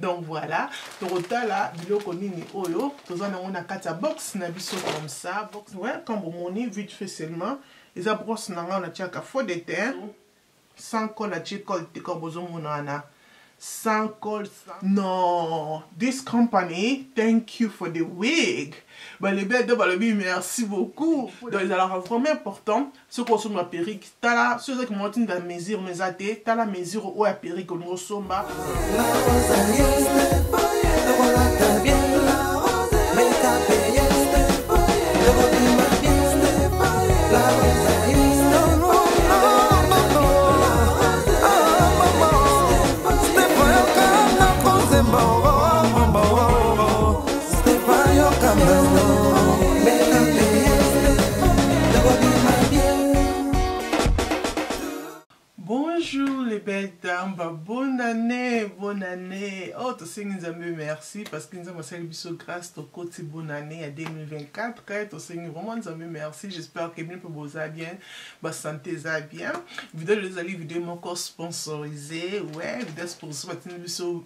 Donc voilà, tokotala biloko nini oyo tozana on a kata box na biso comme ça. Box ouais, comme moni vite fait seulement. Les brosse nanga on a tiaka faux de teint sans colle à colle comme bozomona. Sans colle. Non, this company, thank you for the wig. Bah les belles de Balobi, merci beaucoup. Donc ils ont vraiment important. Ce qu'on somme la perruque, t'as là, ceux qui montent dans la mesure, mais athées, t'as la mesure où la perruque nous sommes. Bonjour les belles dames, bonne année, bonne année. Oh, tu sais, nous avons merci parce que nous avons fait le grâce au côté bonne année à 2024. Tu sais, vraiment nous avons merci. J'espère que vous allez bien, votre santé va bien. Vidéo les allez vidéo mon corps sponsorisé, ouais, vidéo sponsorisé sur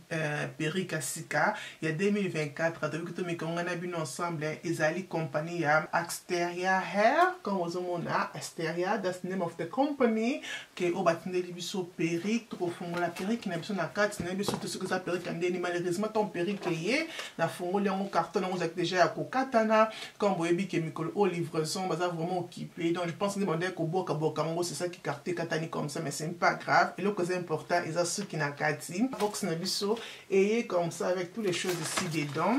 Perry Kassika. Il y a 2024. T'as vu que tu on a bien ensemble. Ils allaient compagnie à Axteria Hair, comme vous avez Axteria, that's the name of the company. Que au bâtiment de biso perruque trop fond la perruque n'a besoin na carte n'a besoin de ce que ça perruque andeni malheureusement ton perruque lié na fongo le carton on a déjà à kokatana comme boyebi que mikolo au livraison baza vraiment occupé donc je pense que demander ko boka boka ngo c'est ça qui carte katani comme ça mais c'est pas grave et le plus important ils a ceux qui na kati box na biso et comme ça avec toutes les choses ici dedans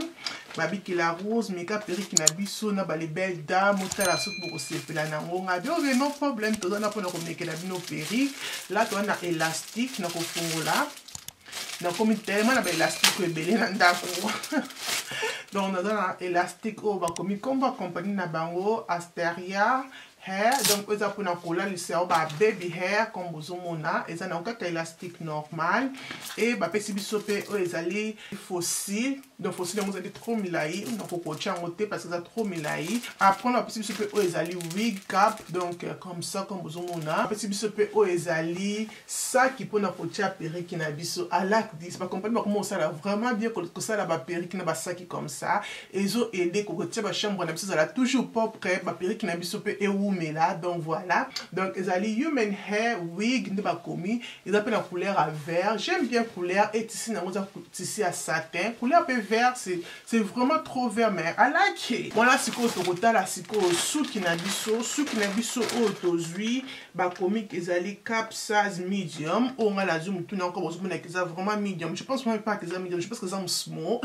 babi qui la rose meka perruque na biso na ba les belles dames otala soupe pour se pela na ngonga bio no problème to na pour ko meka la bino perruque. Là, tu as un élastique, donc on a tellement d'élastique donc on a un élastique comme va compagnie na bango Axteria Hair, donc ils ont pour le cerveau baby hair comme vous mona, ils ont un élastique normal et bah petit bisopé ils allaient fossile, donc fossile vous allez trop milaï, donc faut coacher en côté parce que ça trop milaï. Après le petit bisopé ils allaient wig cap, donc comme ça comme vous mona, petit bisopé ils allaient ça qui peut na coacher perruque na biso à lac 10, pas comprendre comment ça là vraiment bien que ça là ba perruque na ba sac comme ça, ils ont aidé que coacher ba chambre na biso ça là toujours propre, ba perruque na bisopé et mais là donc voilà donc ils allaient human hair wig ne pas commis ils appellent la couleur à vert. J'aime bien couleur et ici ici à satin couleur peu vert c'est vraiment trop vert mais I like it. Voilà c'est quoi total là c'est quoi sous qui na biso autozui ba commis ils allaient cap size medium on a la zoom tout encore besoin que ça vraiment medium je pense même pas que ça medium je pense que ça small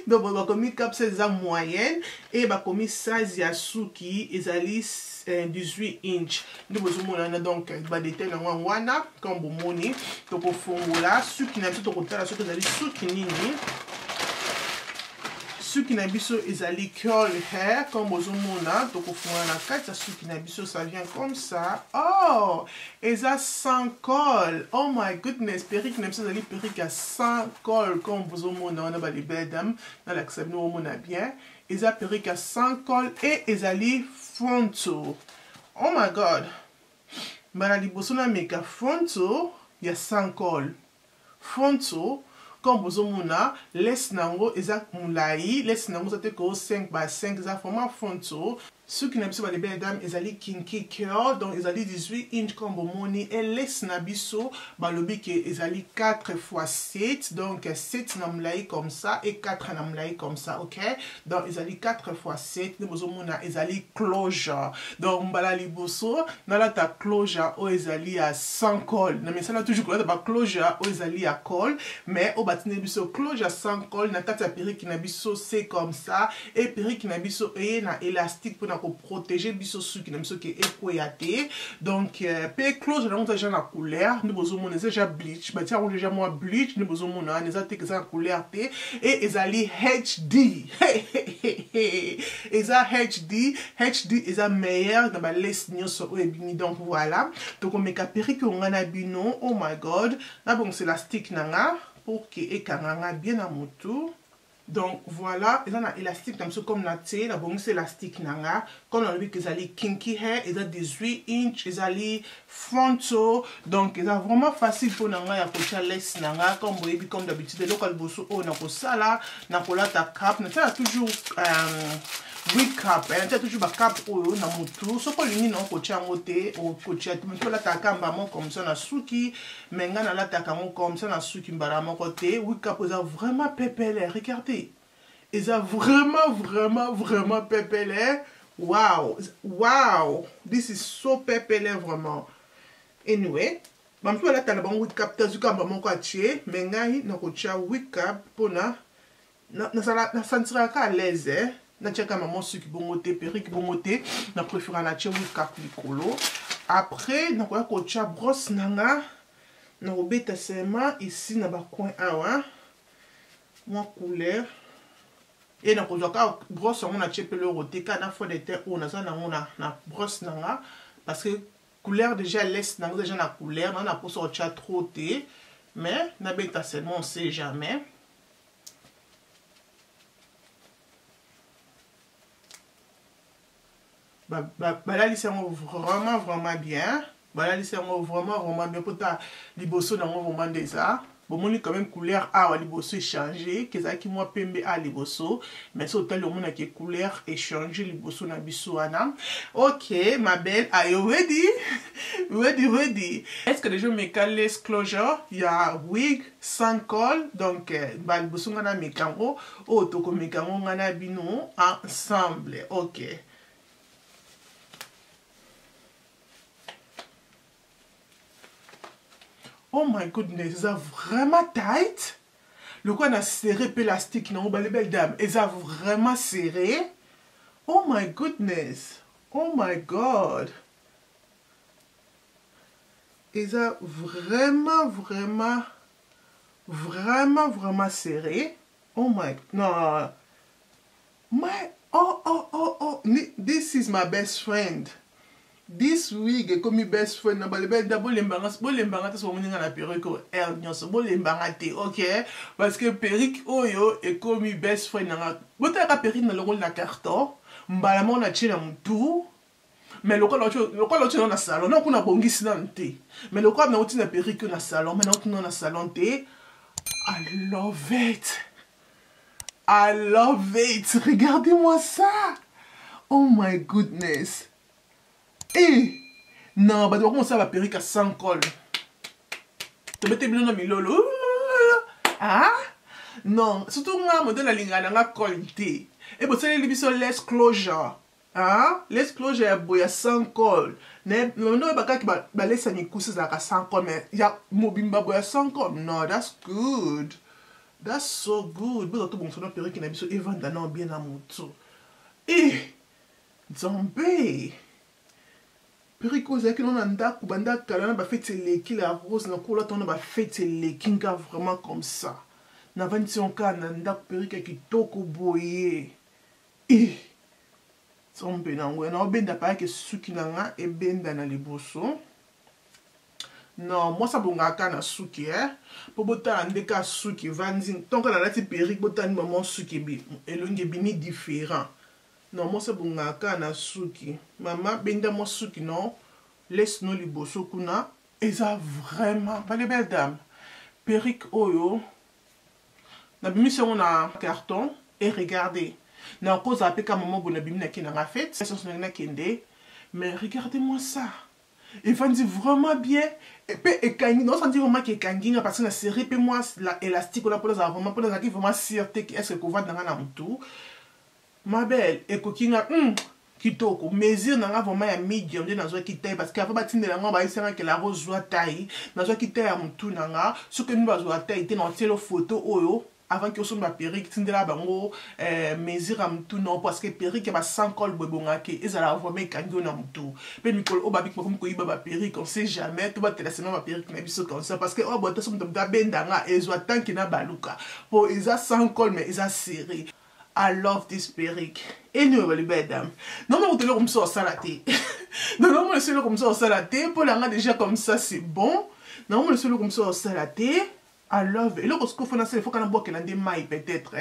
donc ba commis cap size moyenne et ba commis size yasuki ils allaient 18 inch nous besoin donc ba détail na wana comme bon moni donc au fond là ce qui n'a pas tout là ce que vous allez ce qui nini ce qui n'a biso ils allaient curl hair comme besoin mona donc au fond la carte ce qui n'a biso ça vient comme ça. Oh et ça sans colle, oh my goodness perruque n'a biso allez perruque à sans colle comme besoin mona on a ba les belles dames dans l'accès nous on a bien ils a perruque à sans colle et ils allaient fronto. Oh my god. Bana liboso na meka fronto ya sans colle. Fronto comme bozomona laisse nango eza mulai laisse nango ça te ko 5 by 5 za format fronto. Ceux qui n'aiment pas les belles dames, ils allaient kinky curl, donc ils allaient 18 inch comme moni et laisse nabiso, balobi que ils allaient 4 x 7, donc 7 namlaï comme ça et 4 namlaï comme ça, ok? Donc ils allaient 4 x 7, ils allaient closure. Donc mbala liboso, nala ta closure ou ils allaient à 100 col. Non mais ça là toujours là ta closure ou ils allaient à col, mais au batine biso closure sans col, na kata perruque nabiso c'est comme ça et perruque nabiso et na élastique pour pour protéger biso sous qui n'aime ce qui est koyate donc pe close on a déjà la couleur nous besoin mon déjà bleach bah tiens on déjà moi bleach nous besoin mon on a que ça couleur et ils allaient HD et ça HD est la meilleure dans les signes sur donc voilà donc on met capéri que on a bino oh my god là bon c'est la stick nanga pour que et kananga bien à mon tour Donc voilà, ils ont un élastique comme la thé, la bonne c'est élastique nanga. Comme on a vu qu'ils allaient kinky hair, ils ont 18 inches, ils allaient fronto. Donc ils ont vraiment facile pour nanga ya kocha laisse nanga comme vous voyez comme d'habitude le local bosso o na ko sala na ko la ta cap, na ta toujours wig cap, hein, tu as toujours ma cap oyo na mutu. So ko lingi na kocha ngote o kocha tu la ta kamba mo comme ça na suki, menga na la ta kamo comme ça na suki mbara mo côté. Wig cap ils ont vraiment pépélé, regardez. Ils ont vraiment pépélé. Wow, wow, this is so pépélé vraiment. Anyway, mam tu la ta na bon wig cap ta zuka mbamo ko atie, menga hi na kocha wig cap pona na sentira ka à l'aise. Na tcheka maman suki bongote, perruque bongote, na préféré na tche wig cap likolo. Après, na koya kocha brosse nanga, na obeta sema ici na ba coin awa. Moi couleur. Et na kozoka brosse on a tche pelo roté kana fois de terre on a ça na brosse nanga parce que couleur déjà laisse nanga déjà na couleur, na na poso tcha trop té, mais na beta seulement on sait jamais. Là, ils sont vraiment bien. Là, ils sont vraiment bien. Pour ta liboso, dans vraiment déjà. Bon, mon quand même couleur A, wa liboso échangé. Que ça qui moi pembe A liboso. Mais c'est autant le monde qui couleur échangé liboso na biso ana. Ok, ma belle, are you ready? Ready. Est-ce que déjà me calé closure? Il y a wig sans col. Donc, liboso ngana mekango. O toko mekango ngana bino ensemble. Ok. Oh my goodness, ils ont vraiment tight. Le quoi a serré pélastique, non, les belles dames, ils ont vraiment serré. Oh my goodness. Oh my god. Ils ont vraiment serré. Oh my, non. Oh, this is my best friend. This wig est comme best friend na balebel da bolembanga so moninga na perruque er nyonso bolembanga te, OK, parce que perruque oyo est comme best friend na bota ka perruque na lokol na carton mbala mo na china mutu mais lokol lo na salon na kuna bongisi na nte mais lokol na uti na perruque na salon mais na uti na salon te. I love it. Regardez-moi ça. Oh my goodness. Eh, non, bah, comment ça va perruque à 100 col? Tu mets tes blonds dans mes lolo. Ah? Non, surtout moi, modèle la ligne à la qualité. Et pour ça, les biso less closure. Ah? Less closure, il y a 100 col. Non, il y a pas qui laisse un cousse à 100 col, mais il y a mobimba boya 100 col. No, that's good. That's so good. Vous avez bon son perruque qui n'a biso et vendant bien à mon tour. Eh, zombie. Perruque aux écrits on a ndaku banda kala na ba fête leki la rose na kola ton ba fête leki nga vraiment comme ça na vanti on ka na ndaku perruque qui toko boye et son na ngwe na obenda pa ke suki na nga e benda na liboso. Non, moi ça bonga ka na suki po bota ndeka suki vanzi tonka na lati perruque bota ni maman suki bi elonge bini différent. Non, moi c'est bon na suki. Maman, benda moi suki non. Laisse-nous les bosso kuna. Et ça vraiment, pas les belles dames. Perruque oyo. Na bimi se on a carton et regardez. Na cause a peka maman bon na bimi na kina nga fête. Ça c'est na kende. Mais regardez-moi ça. Il va dire vraiment bien. Et puis et kangi non ça dit vraiment que kangi parce que na serré pe moi la élastique là pour ça vraiment sûreté est-ce que va dans na mutu. Ma belle, et kokinga, kitoko, mesure n'a vraiment un medium de nazo qui taille parce qu'avant bâtir de la main, bah, c'est que la rose soit taille, nazo qui taille à mon tout nanga, ce que nous avons taille, était dans la photo, oyo, avant que soit ma perruque, tinde la bango, mesure à mon tout non, parce que perruque, bah, sans col, bebongake, et ça la vraiment kango na mon tout. Mais Nicole, oh, babi, comme quoi, bah, perruque, on sait jamais, tout va te laisser ma perruque, n'a biso comme ça, parce que, oh, bah, t'as son de bendanga, et soit tant qu'il n'a baluka. Pour, ils a sans col, mais ils a serré. I love this perruque. Et nous, les belles dames. Non, mais vous devez comme ça au salaté. Non, mais le comme ça au salaté. Pour la déjà comme ça, c'est bon. Non, mais le comme ça au salaté. I love it. Et là, ce qu'il faut, c'est qu'il faut qu'on ait boire des mailles peut-être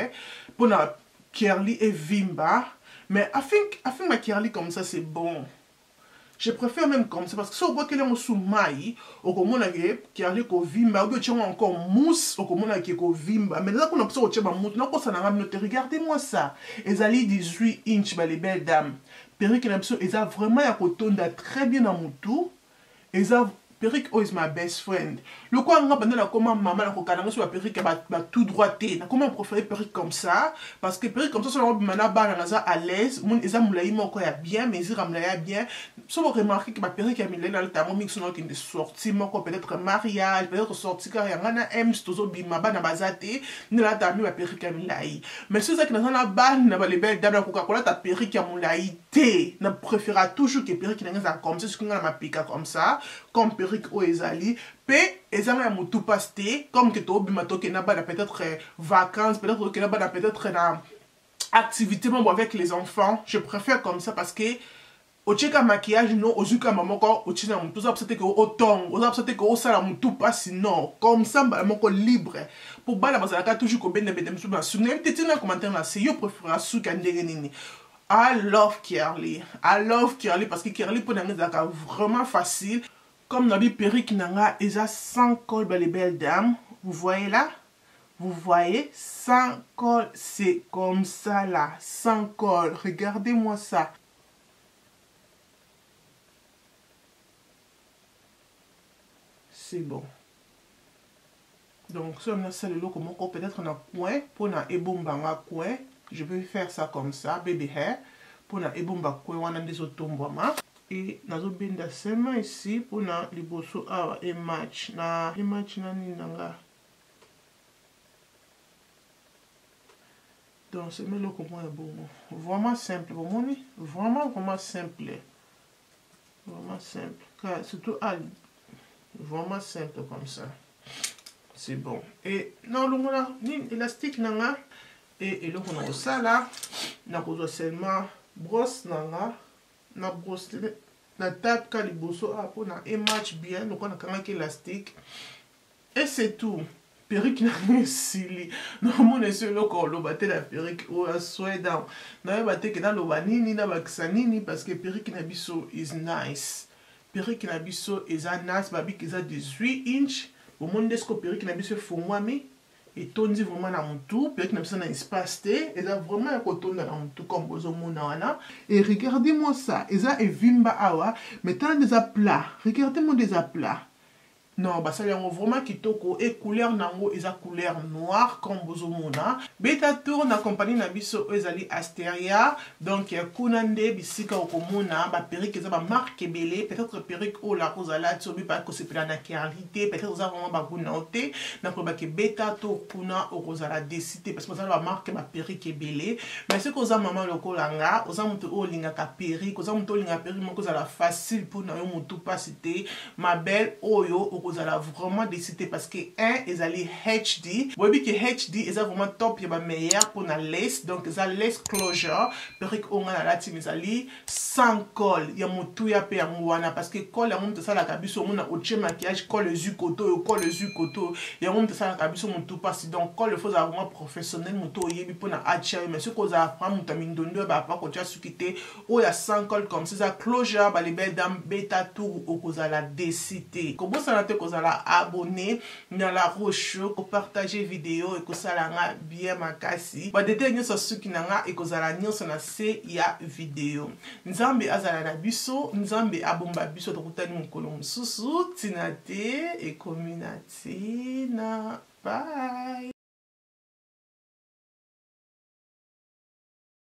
pour la curly et vimba. Mais I think ma curly comme ça c'est bon. Je préfère même comme ça parce que si on voit qu'elle est sous maille, au comment on a curly ko vimba, ou bien tu as encore mousse, au comment on a ko vimba. Mais là qu'on a besoin de faire mousse, non, ça n'a pas noté. Regardez-moi ça. Ils allaient 18 inches, les belles dames. Perruque, ils ont vraiment un coton très bien dans mon tout. Ils ont perruque is my best friend. Le quoi on a la comment maman la kokana sur la perruque ba tout droité. Na comment préférer perruque comme ça parce que perruque comme ça on mana ba na à l'aise, mon eza moulayi moko ya bien mais eza moulayi bien. So vous remarquez que ma perruque a mis là le temps mix non qui de sortie moko peut-être mariage, peut-être sortie car ya ngana m stozo bima ba na bazate, ni la ta mi ma perruque a moulayi. Mais c'est ça que na na ba na ba les belles dames la Coca-Cola ta perruque a moulayi té. Na préféra toujours que perruque na ngana comme ça, ce qu'on a ma pica comme ça, comme perruque o ezali pe ezanga ya mutu pasté comme que to bima to kena ba peut-être vacances peut-être kena ba peut-être na activité bon avec les enfants. Je préfère comme ça parce que au cheka maquillage non au zuka maman ko au china mutu ça peut-être que au ton au peut-être que au sala mutu pas sinon comme ça ba moko libre pour bala bazalaka toujours ko bende bende mutu ba souvenir peut-être na commentaire là c'est yo préfère suka ndenge nini. I love curly parce que curly pour nanga zaka vraiment facile. Comme dans les perruques nanga, ils ont 100 cols, les belles dames. Vous voyez là? Vous voyez? 100 cols, c'est comme ça là. 100 cols. Regardez-moi ça. C'est bon. Donc, si on a ça, le look, peut-être on a coin. Pour na ebomba coin. Je vais faire ça comme ça, baby hair. Pour na ebomba coin, on a des autombois. Et nazo benda sema ici pour na liboso awa et match na nini nanga. Donc c'est le comment est bon. Vraiment simple, bon moni, vraiment simple. Vraiment simple. Car surtout vraiment simple comme ça. C'est bon. Et non le mona ni élastique nanga et le on a ça là, na ko seulement brosse nanga. Na brosse na tape ka liboso pour na et match bien donc on a quand même élastique et c'est tout. Perruque na sili non mon ese loko lo batte la perruque ou a sweda na batte que dans lo banini na baksanini parce que perruque na biso is nice. Perruque na biso is a nice babi qui a 18 inches au monde est-ce que perruque na biso faut moi mais et tondi vraiment na mutu perruque na biso na espace té et là vraiment un coton na mutu comme bozo mona wana et regardez-moi ça et ça est vimba awa mais tant des aplats regardez-moi des aplats. Non, bah ça y est vraiment kitoko et couleur nango eza couleur noire comme bozomona. Beta tour na compagnie na biso ezali Asteria donc ya kunande bisika okomona ba perruque eza ba marque belé peut-être perruque o la kozala tsobi pas que c'est pour la qualité peut-être eza vraiment ba kunaote na ko ba ke beta tour kuna o kozala décider parce que ça ba marque ba perruque belé mais c'est que za maman lokolanga oza mutu o linga ka perruque oza mutu o linga perruque moko kozala facile pour na yo mutu pas cité ma belle oyo vous allez vraiment décider parce que ils allaient HD. Vous voyez que HD est vraiment top, il y a meilleur pour la lace. Donc, ça lace closure. Perruque on a la team, ils allaient sans col. Il y a mon tout ya pe amouana parce que col la monte ça la cabisse on a autre maquillage col le zukoto col le zukoto. Il y a monte ça la cabisse mon tout passe donc col le faut vraiment professionnel mon tout yebi pour na acha mais ce qu'on a pas mon tamine dondo ba pas qu'on tu as sukité ou il y a sans col comme ça closure ba les belles dames beta tour au cause à la décider. Comment ça na vous allez abonner dans la roche pour partager vidéo et que ça l'a bien makasi ba détailler sur ce qui n'a et que ça l'a sur na c'est ya vidéo nzambe azala na biso nzambe abomba biso to kutani mukolo mususu tinate et communauté na bye.